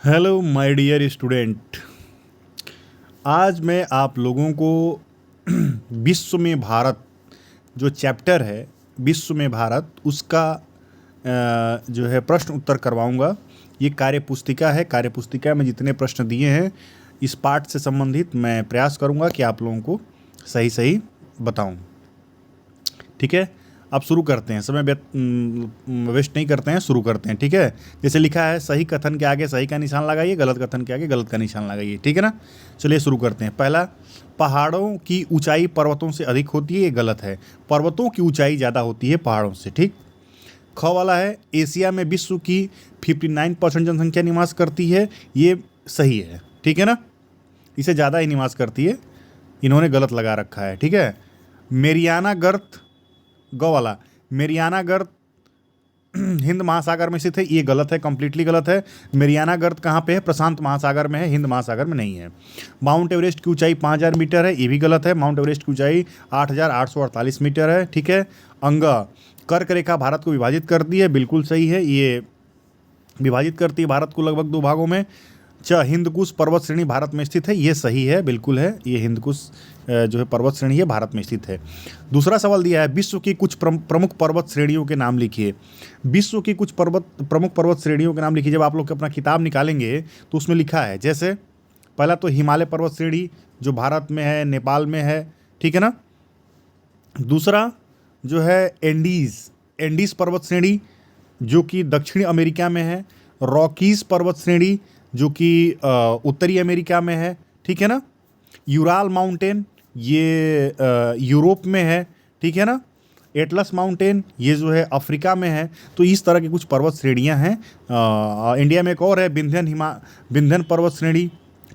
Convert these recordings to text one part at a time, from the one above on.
Hello my dear student. आज मैं आप लोगों को विश्व में भारत जो चैप्टर है, विश्व में भारत, उसका जो है प्रश्न उत्तर करवाऊंगा। ये कार्यपुस्तिका है। कार्यपुस्तिका में जितने प्रश्न दिए हैं इस पाठ से संबंधित मैं प्रयास करूंगा कि आप लोगों को सही सही बताऊं। ठीक है, अब शुरू करते हैं। समय वेस्ट नहीं करते हैं, शुरू करते हैं। ठीक है, जैसे लिखा है सही कथन के आगे सही का निशान लगाइए, गलत कथन के आगे गलत का निशान लगाइए। ठीक है ना, चलिए शुरू करते हैं। पहला, पहाड़ों की ऊंचाई पर्वतों से अधिक होती है, ये गलत है। पर्वतों की ऊंचाई ज़्यादा होती है पहाड़ों से। ठीक। ख वाला है एशिया में विश्व की 59% जनसंख्या निवास करती है, ये सही है। ठीक है ना, इसे ज़्यादा ही निवास करती है, इन्होंने गलत लगा रखा है। ठीक है। मेरियाना गर्त, ग वाला, मेरियाना गर्त हिंद महासागर में स्थित है, ये गलत है, कंप्लीटली गलत है। मेरियाना गर्त कहाँ पे है? प्रशांत महासागर में है, हिंद महासागर में नहीं है। माउंट एवरेस्ट की ऊंचाई 5000 मीटर है, ये भी गलत है। माउंट एवरेस्ट की ऊंचाई 8848 मीटर है। ठीक है। अंग, कर्क रेखा भारत को विभाजित करती है, बिल्कुल सही है, ये विभाजित करती है भारत को लगभग दो भागों में। च, हिंदकुश पर्वत श्रेणी भारत में स्थित है, ये सही है, बिल्कुल है, ये हिंदकुश जो है पर्वत श्रेणी है भारत में स्थित है। दूसरा सवाल दिया है विश्व की कुछ प्रमुख पर्वत श्रेणियों के नाम लिखिए। विश्व की कुछ प्रमुख पर्वत श्रेणियों के नाम लिखिए। जब आप लोग अपना किताब निकालेंगे तो उसमें लिखा है, जैसे पहला तो हिमालय पर्वत श्रेणी जो भारत में है, नेपाल में है। ठीक है ना। दूसरा जो है एंडीज पर्वत श्रेणी जो कि दक्षिणी अमेरिका में है। रॉकीज पर्वत श्रेणी जो कि उत्तरी अमेरिका में है। ठीक है ना। यूराल माउंटेन ये यूरोप में है। ठीक है ना। एटलस माउंटेन ये जो है अफ्रीका में है। तो इस तरह की कुछ पर्वत श्रेणियां हैं। इंडिया में एक और है विंध्यन पर्वत श्रेणी।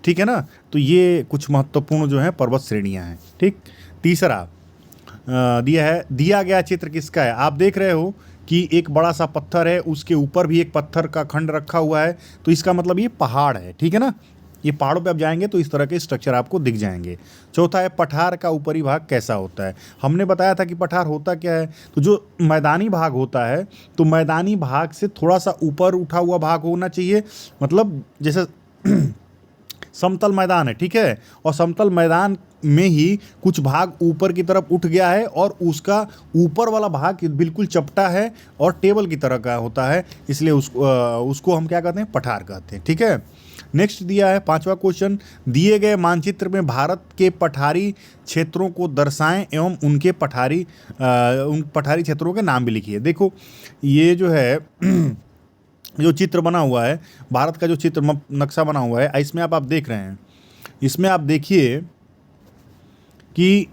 ठीक है ना। तो ये कुछ महत्वपूर्ण जो है पर्वत श्रेणियां हैं। ठीक। तीसरा दिया गया चित्र किसका है? आप देख रहे हो कि एक बड़ा सा पत्थर है, उसके ऊपर भी एक पत्थर का खंड रखा हुआ है, तो इसका मतलब ये पहाड़ है। ठीक है ना। ये पहाड़ों पे आप जाएंगे तो इस तरह के स्ट्रक्चर आपको दिख जाएंगे। चौथा है पठार का ऊपरी भाग कैसा होता है? हमने बताया था कि पठार होता क्या है, तो जो मैदानी भाग होता है तो मैदानी भाग से थोड़ा सा ऊपर उठा हुआ भाग होना चाहिए। मतलब जैसे समतल मैदान है, ठीक है, और समतल मैदान में ही कुछ भाग ऊपर की तरफ उठ गया है और उसका ऊपर वाला भाग बिल्कुल चपटा है और टेबल की तरह का होता है, इसलिए उसको हम क्या कहते हैं? पठार कहते हैं। ठीक है। नेक्स्ट दिया है पांचवा क्वेश्चन, दिए गए मानचित्र में भारत के पठारी क्षेत्रों को दर्शाएं एवं उन पठारी क्षेत्रों के नाम भी लिखिए। देखो ये जो है जो चित्र बना हुआ है, भारत का जो चित्र नक्शा बना हुआ है, इसमें आप देख रहे हैं, इसमें आप देखिए कि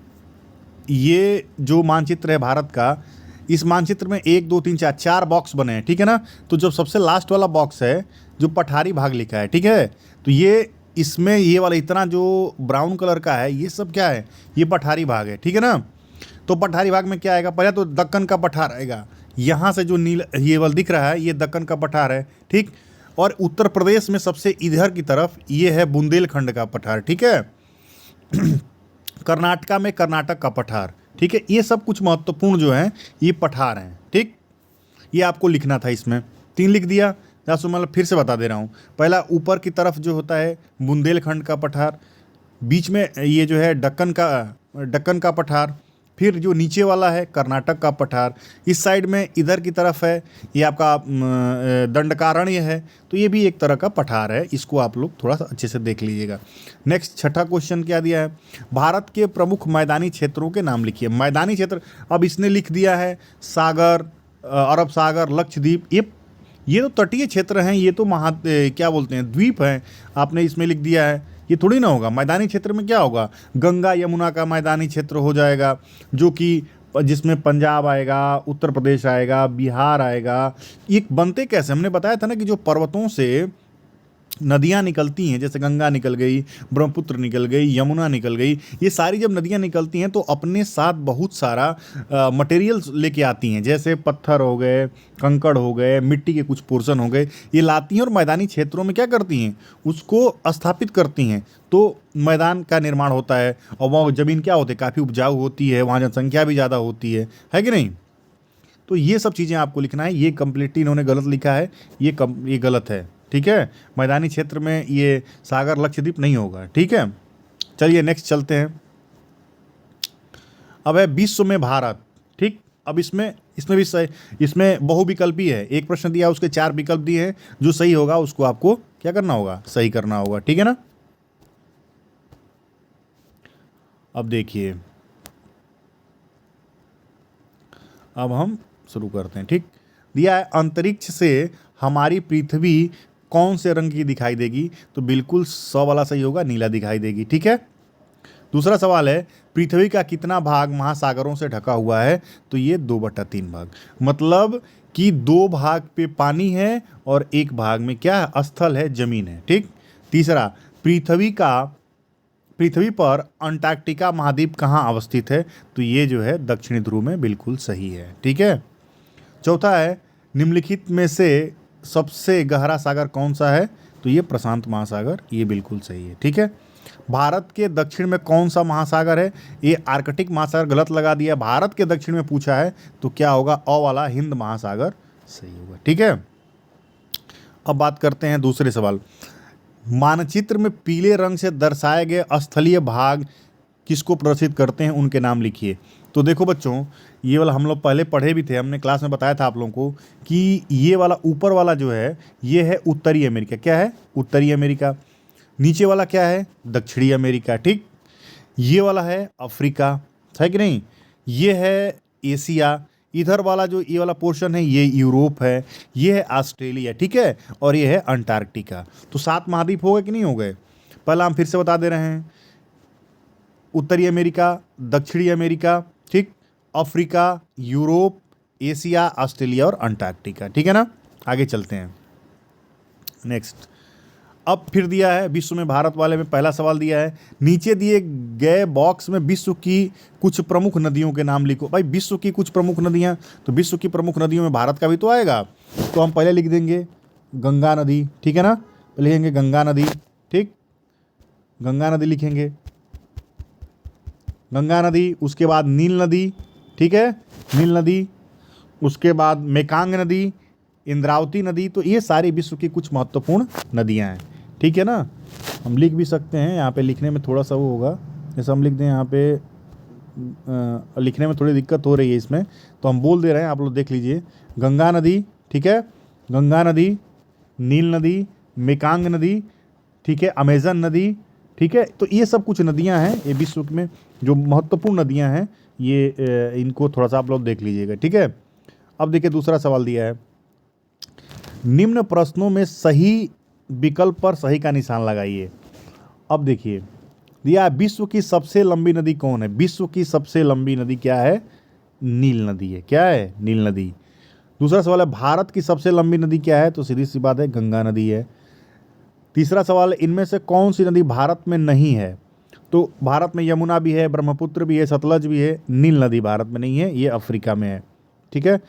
ये जो मानचित्र है भारत का, इस मानचित्र में 1 2 3 4 4 बॉक्स बने हैं। ठीक है ना। तो जो सबसे लास्ट वाला बॉक्स है जो पठारी भाग लिखा है, ठीक है, तो ये इसमें ये वाला इतना जो ब्राउन कलर का है ये सब क्या है? ये पठारी भाग है। ठीक है ना। तो पठारी भाग में क्या आएगा? पहले तो दक्कन का पठार आएगा, यहाँ से जो ये वाला दिख रहा है ये दक्कन का पठार है। ठीक। और उत्तर प्रदेश में सबसे इधर की तरफ ये है बुंदेलखंड का पठार। ठीक है। कर्नाटका में कर्नाटक का पठार। ठीक है। ये सब कुछ महत्वपूर्ण जो है ये पठार हैं। ठीक। ये आपको लिखना था, इसमें 3 लिख दिया। मतलब फिर से बता दे रहा हूँ, पहला ऊपर की तरफ जो होता है बुंदेलखंड का पठार, बीच में ये जो है दक्कन का पठार, फिर जो नीचे वाला है कर्नाटक का पठार, इस साइड में इधर की तरफ है ये आपका दंडकारण्य है, तो ये भी एक तरह का पठार है। इसको आप लोग थोड़ा सा अच्छे से देख लीजिएगा। नेक्स्ट छठा क्वेश्चन क्या दिया है? भारत के प्रमुख मैदानी क्षेत्रों के नाम लिखिए। मैदानी क्षेत्र, अब इसने लिख दिया है सागर, अरब सागर, लक्षद्वीप, ये तो तटीय क्षेत्र हैं, ये तो क्या बोलते हैं, द्वीप हैं। आपने इसमें लिख दिया है, ये थोड़ी ना होगा। मैदानी क्षेत्र में क्या होगा? गंगा यमुना का मैदानी क्षेत्र हो जाएगा, जो कि जिसमें पंजाब आएगा, उत्तर प्रदेश आएगा, बिहार आएगा। ये बनते कैसे? हमने बताया था ना कि जो पर्वतों से नदियाँ निकलती हैं, जैसे गंगा निकल गई, ब्रह्मपुत्र निकल गई, यमुना निकल गई, ये सारी जब नदियाँ निकलती हैं तो अपने साथ बहुत सारा मटेरियल्स लेके आती हैं, जैसे पत्थर हो गए, कंकड़ हो गए, मिट्टी के कुछ पोर्शन हो गए, ये लाती हैं और मैदानी क्षेत्रों में क्या करती हैं? उसको स्थापित करती हैं, तो मैदान का निर्माण होता है। और वहाँ ज़मीन क्या होती है? काफ़ी उपजाऊ होती है, वहाँ जनसंख्या भी ज़्यादा होती है कि नहीं? तो ये सब चीज़ें आपको लिखना है। ये कंप्लीटली इन्होंने गलत लिखा है, ये गलत है। ठीक है, मैदानी क्षेत्र में ये सागर लक्षद्वीप नहीं होगा। ठीक है, चलिए नेक्स्ट चलते हैं। अब है विश्व में भारत। ठीक, अब इसमें इसमें भी सही, इसमें बहुविकल्पी है। एक प्रश्न दिया, उसके 4 विकल्प दिए हैं, जो सही होगा उसको आपको क्या करना होगा, सही करना होगा। ठीक है ना। अब देखिए, अब हम शुरू करते हैं। ठीक, दिया है अंतरिक्ष से हमारी पृथ्वी कौन से रंग की दिखाई देगी, तो बिल्कुल 100 वाला सही होगा, नीला दिखाई देगी। ठीक है। दूसरा सवाल है पृथ्वी का कितना भाग महासागरों से ढका हुआ है, तो ये 2/3 भाग, मतलब कि 2 भाग पे पानी है और 1 भाग में क्या है, स्थल है, जमीन है। ठीक। तीसरा, पृथ्वी पर अंटार्कटिका महाद्वीप कहाँ अवस्थित है, तो ये जो है दक्षिणी ध्रुव में, बिल्कुल सही है। ठीक है। चौथा है निम्नलिखित में से सबसे गहरा सागर कौन सा है, तो ये प्रशांत महासागर, ये बिल्कुल सही है। ठीक है। भारत के दक्षिण में कौन सा महासागर है, ये आर्कटिक महासागर, गलत लगा दिया। भारत के दक्षिण में पूछा है तो क्या होगा, अ वाला हिंद महासागर सही होगा। ठीक है। अब बात करते हैं दूसरे सवाल। मानचित्र में पीले रंग से दर्शाए गए स्थलीय भाग किसको प्रदर्शित करते हैं, उनके नाम लिखिए। तो देखो बच्चों, ये वाला हम लोग पहले पढ़े भी थे, हमने क्लास में बताया था आप लोगों को कि ये वाला ऊपर वाला जो है ये है उत्तरी अमेरिका। क्या है, उत्तरी अमेरिका। नीचे वाला क्या है, दक्षिणी अमेरिका। ठीक। ये वाला है अफ्रीका, है कि नहीं, ये है एशिया। इधर वाला जो ये वाला पोर्शन है ये यूरोप है, ये है ऑस्ट्रेलिया। ठीक है, और ये है अंटार्कटिका। तो 7 महाद्वीप हो गए कि नहीं हो गए। पहला हम फिर से बता दे रहे हैं, उत्तरी अमेरिका, दक्षिणी अमेरिका, ठीक, अफ्रीका, यूरोप, एशिया, ऑस्ट्रेलिया और अंटार्कटिका। ठीक है ना। आगे चलते हैं नेक्स्ट। अब फिर दिया है विश्व में भारत वाले में पहला सवाल दिया है, नीचे दिए गए बॉक्स में विश्व की कुछ प्रमुख नदियों के नाम लिखो। भाई विश्व की कुछ प्रमुख नदियां, तो विश्व की प्रमुख नदियों में भारत का भी तो आएगा, तो हम पहले लिख देंगे गंगा नदी। ठीक है ना, लिखेंगे गंगा नदी। ठीक, गंगा नदी लिखेंगे, गंगा नदी। उसके बाद नील नदी, ठीक है, नील नदी। उसके बाद मेकांग नदी, इंद्रावती नदी। तो ये सारी विश्व की कुछ महत्वपूर्ण नदियां हैं। ठीक है ना। हम लिख भी सकते हैं, यहाँ पे लिखने में थोड़ा सा वो होगा, जैसे हम लिख दें यहाँ पे, लिखने में थोड़ी दिक्कत हो रही है इसमें, तो हम बोल दे रहे हैं, आप लोग देख लीजिए। गंगा नदी, ठीक है, गंगा नदी, नील नदी, मेकांग नदी, ठीक है, अमेजन नदी। ठीक है, तो ये सब कुछ नदियाँ हैं, ये विश्व में जो महत्वपूर्ण नदियाँ हैं, ये इनको थोड़ा सा आप लोग देख लीजिएगा। ठीक है। अब देखिए दूसरा सवाल दिया है, निम्न प्रश्नों में सही विकल्प पर सही का निशान लगाइए। अब देखिए दिया, विश्व की सबसे लंबी नदी कौन है, विश्व की सबसे लंबी नदी क्या है, नील नदी है। क्या है, नील नदी। दूसरा सवाल है भारत की सबसे लंबी नदी क्या है, तो सीधी सी बात है गंगा नदी है। तीसरा सवाल है इनमें से कौन सी नदी भारत में नहीं है, तो भारत में यमुना भी है, ब्रह्मपुत्र भी है, सतलज भी है, नील नदी भारत में नहीं है, ये अफ्रीका में है। ठीक है।